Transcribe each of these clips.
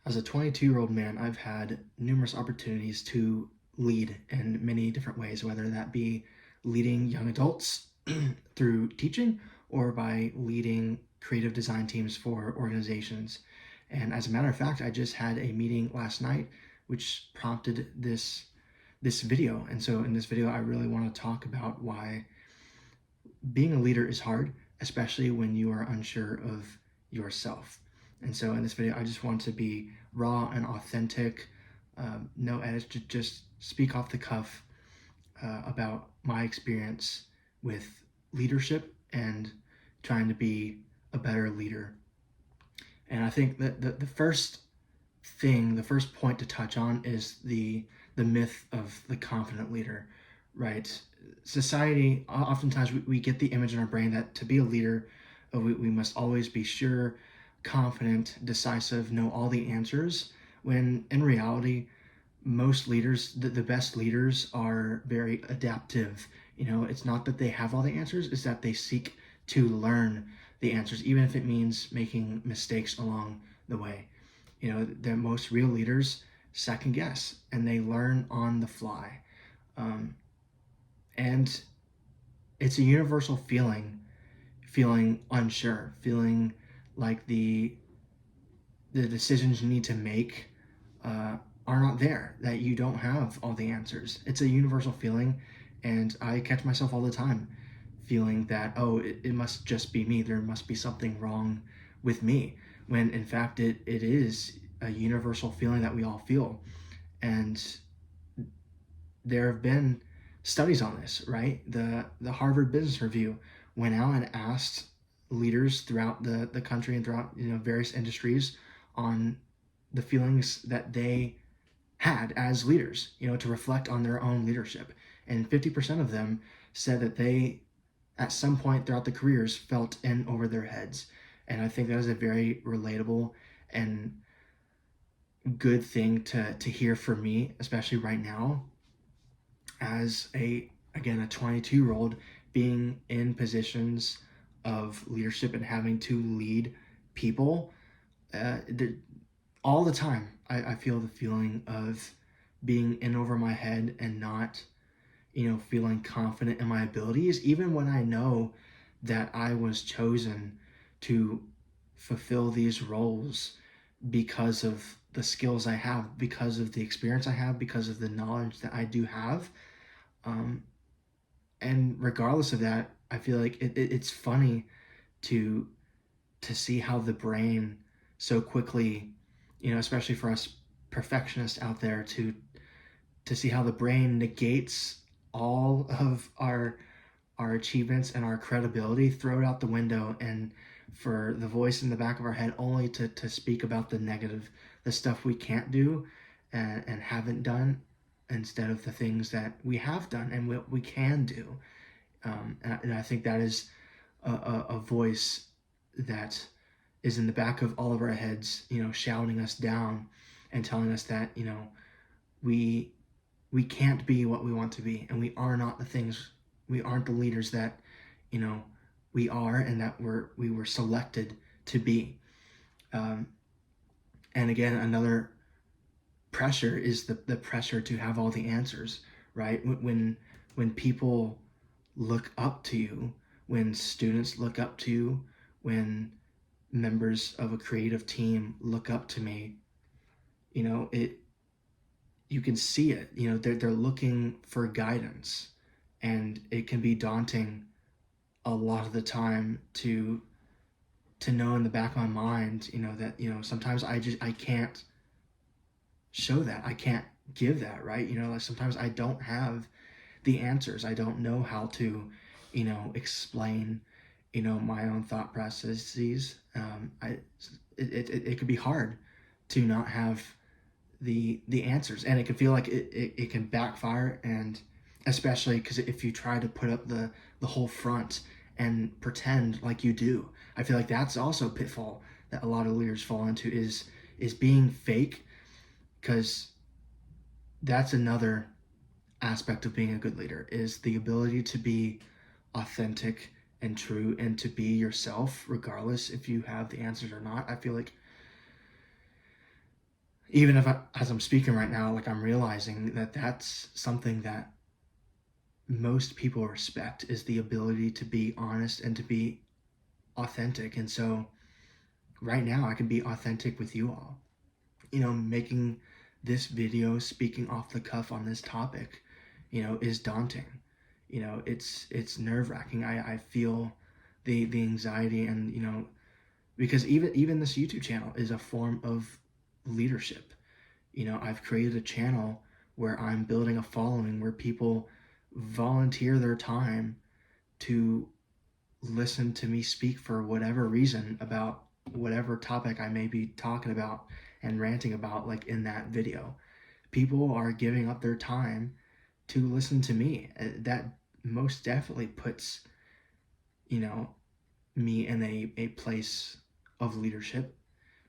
As a 22-year-old man, I've had numerous opportunities to lead in many different ways, whether that be leading young adults through teaching or by leading creative design teams for organizations. And as a matter of fact, I just had a meeting last night which prompted this video. And so in this video, I really want to talk about why being a leader is hard, especially when you are unsure of yourself. And so in this video, I just want to be raw and authentic, no edits, just speak off the cuff about my experience with leadership and trying to be a better leader. And I think that the first point to touch on is the myth of the confident leader, right? Society, oftentimes we get the image in our brain that to be a leader, we must always be sure, confident, decisive, know all the answers, when in reality, most leaders, the best leaders are very adaptive. It's not that they have all the answers, it's that they seek to learn the answers, even if it means making mistakes along the way. The most real leaders second guess and they learn on the fly. And it's a universal feeling unsure, feeling like the decisions you need to make are not there, that you don't have all the answers. It's a universal feeling, and I catch myself all the time feeling that, oh, it must just be me. There must be something wrong with me, when in fact it is a universal feeling that we all feel. And there have been studies on this, right? The Harvard Business Review went out and asked leaders throughout the country and throughout various industries on the feelings that they had as leaders, to reflect on their own leadership. And 50% of them said that they, at some point throughout their careers, felt in over their heads. And I think that is a very relatable and good thing to hear for me, especially right now, as a 22-year-old being in positions of leadership and having to lead people. All the time, I feel the feeling of being in over my head and not, feeling confident in my abilities, even when I know that I was chosen to fulfill these roles because of the skills I have, because of the experience I have, because of the knowledge that I do have. And regardless of that, I feel like it's funny to see how the brain so quickly, especially for us perfectionists out there, to see how the brain negates all of our achievements and our credibility, throw it out the window, and for the voice in the back of our head only to speak about the negative, the stuff we can't do and haven't done, instead of the things that we have done and what we can do. And I think that is a voice that is in the back of all of our heads, shouting us down and telling us that, we can't be what we want to be, and we aren't the leaders that, we are, and that we were selected to be. And again, another pressure is the pressure to have all the answers, right? When people look up to you, when students look up to you, when members of a creative team look up to me, you can see it. They're looking for guidance, and it can be daunting a lot of the time to know in the back of my mind, that sometimes I can't show that, I can't give that, right? Like sometimes I don't have the answers. I don't know how to explain my own thought processes. It could be hard to not have the answers, and it can feel like it can backfire, and especially because if you try to put up the whole front and pretend like you do, I feel like that's also a pitfall that a lot of leaders fall into, is being fake, because that's another aspect of being a good leader, is the ability to be authentic and true and to be yourself regardless if you have the answers or not. I feel like even if as I'm speaking right now, like I'm realizing that that's something that most people respect, is the ability to be honest and to be authentic. And so right now I can be authentic with you all. Making this video, speaking off the cuff on this topic, is daunting. It's nerve-wracking. I feel the anxiety, and because even this YouTube channel is a form of leadership. I've created a channel where I'm building a following, where people volunteer their time to listen to me speak for whatever reason about whatever topic I may be talking about and ranting about, like in that video. People are giving up their time to listen to me. That most definitely puts, you know, me in a place of leadership.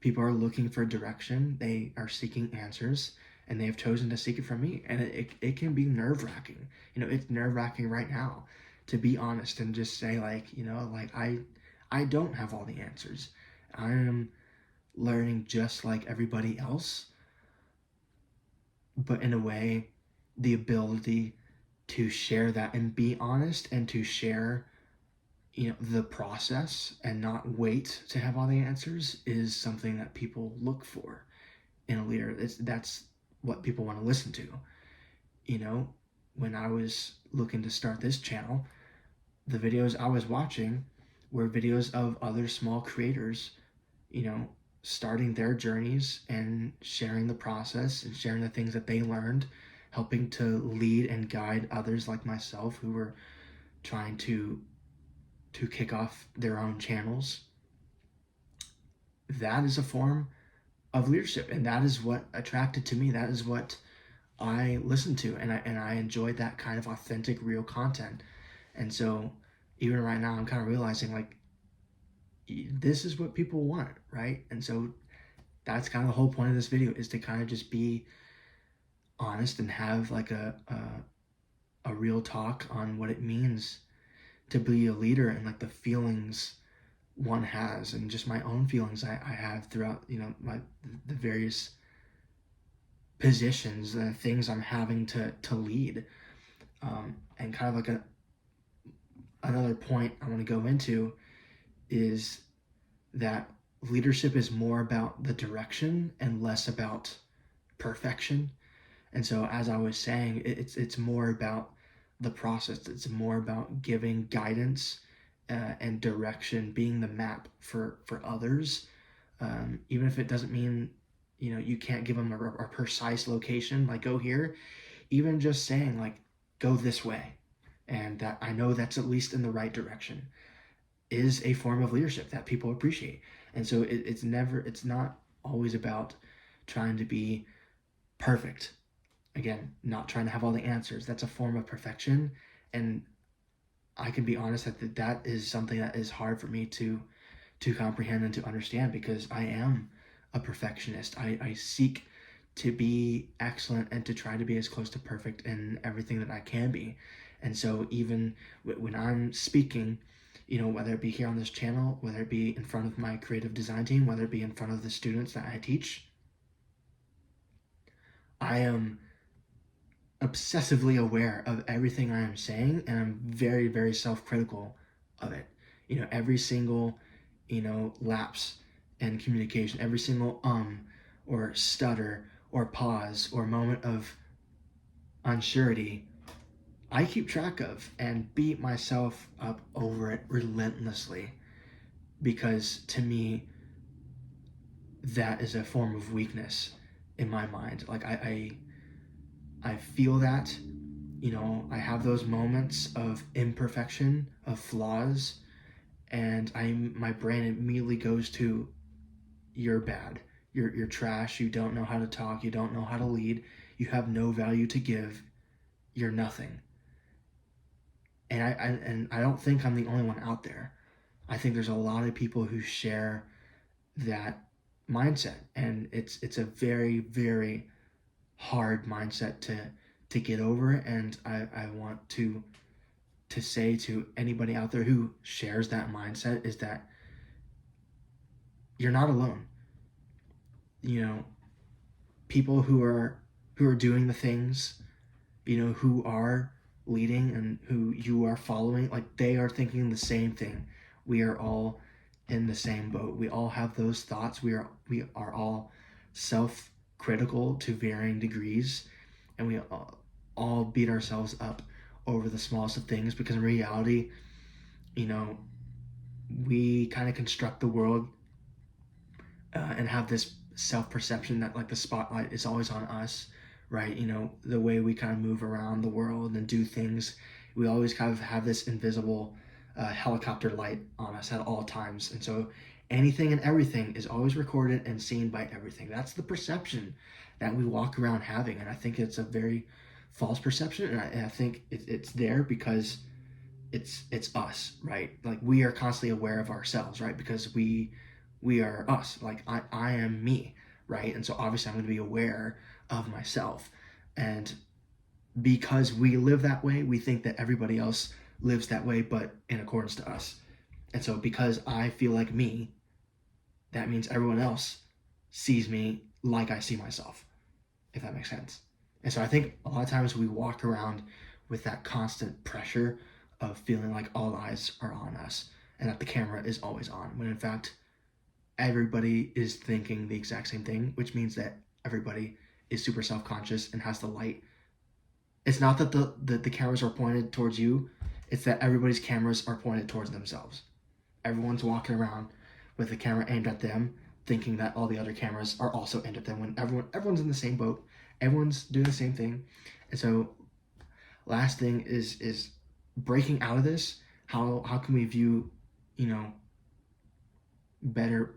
People are looking for direction, they are seeking answers, and they have chosen to seek it from me. And it can be nerve-wracking. It's nerve-wracking right now, to be honest, and just say, like, I don't have all the answers. I am learning just like everybody else, but in a way, the ability to share that and be honest, and to share the process and not wait to have all the answers, is something that people look for in a leader. That's what people want to listen to. When I was looking to start this channel, the videos I was watching were videos of other small creators, starting their journeys and sharing the process and sharing the things that they learned, helping to lead and guide others like myself who were trying to kick off their own channels. That is a form of leadership, and that is what attracted to me. That is what I listened to, and I enjoyed that kind of authentic, real content. And so even right now, I'm kind of realizing, like, this is what people want, right? And so that's kind of the whole point of this video, is to kind of just be honest and have like a real talk on what it means to be a leader, and like the feelings one has, and just my own feelings I have throughout the various positions, the things I'm having to lead. And kind of like another point I want to go into is that leadership is more about the direction and less about perfection. And so, as I was saying, it's more about the process. It's more about giving guidance and direction, being the map for others. Even if it doesn't mean you can't give them a precise location, like go here. Even just saying, like, go this way, and that I know that's at least in the right direction, is a form of leadership that people appreciate. And so it's not always about trying to be perfect. Again, not trying to have all the answers. That's a form of perfection. And I can be honest that is something that is hard for me to comprehend and to understand, because I am a perfectionist. I seek to be excellent and to try to be as close to perfect in everything that I can be. And so even when I'm speaking, whether it be here on this channel, whether it be in front of my creative design team, whether it be in front of the students that I teach, I am obsessively aware of everything I am saying, and I'm very, very self-critical of it. Every single, lapse in communication, every single or stutter or pause or moment of unsurety, I keep track of and beat myself up over it relentlessly, because to me, that is a form of weakness in my mind. Like I feel that, I have those moments of imperfection, of flaws, and my brain immediately goes to, you're bad, you're trash, you don't know how to talk, you don't know how to lead, you have no value to give, you're nothing. And I don't think I'm the only one out there. I think there's a lot of people who share that mindset, and it's a very, very hard mindset to get over. And I want to say to anybody out there who shares that mindset, is that you're not alone. people who are doing the things, who are leading and who you are following, like they are thinking the same thing. We are all in the same boat. We all have those thoughts. We are all self-critical to varying degrees, and we all beat ourselves up over the smallest of things, because in reality, you know, we kind of construct the world and have this self-perception that like the spotlight is always on us, right? The way we kind of move around the world and do things, we always kind of have this invisible helicopter light on us at all times. And so anything and everything is always recorded and seen by everything. That's the perception that we walk around having. And I think it's a very false perception. And I think it's there because it's us, right? Like we are constantly aware of ourselves, right? Because we are us. Like I am me, right? And so obviously I'm going to be aware of myself. And because we live that way, we think that everybody else lives that way, but in accordance to us. And so because I feel like me, that means everyone else sees me like I see myself, if that makes sense. And so I think a lot of times we walk around with that constant pressure of feeling like all eyes are on us and that the camera is always on, when in fact everybody is thinking the exact same thing, which means that everybody is super self-conscious and has the light. It's not that the cameras are pointed towards you, it's that everybody's cameras are pointed towards themselves. Everyone's walking around with the camera aimed at them, thinking that all the other cameras are also aimed at them, when everyone's in the same boat, everyone's doing the same thing. And so last thing is breaking out of this. How can we better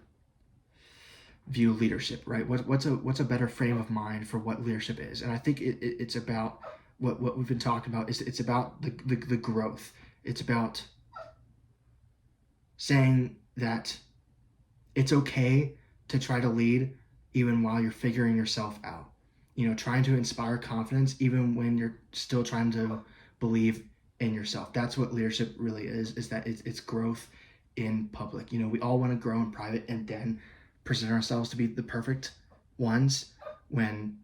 view leadership, right? What's a better frame of mind for what leadership is? And I think it's about what we've been talking about. It's about the growth. It's about saying that it's okay to try to lead even while you're figuring yourself out. Trying to inspire confidence even when you're still trying to believe in yourself. That's what leadership really is that it's growth in public. We all want to grow in private and then present ourselves to be the perfect ones, when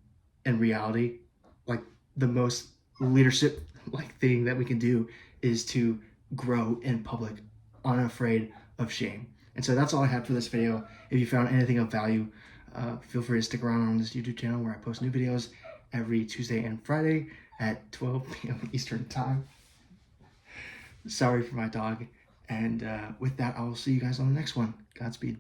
in reality, like the most leadership like thing that we can do is to grow in public unafraid of shame. And so that's all I had for this video. If you found anything of value, feel free to stick around on this YouTube channel where I post new videos every Tuesday and Friday at 12 p.m. Eastern time. Sorry for my dog. And with that, I will see you guys on the next one. Godspeed.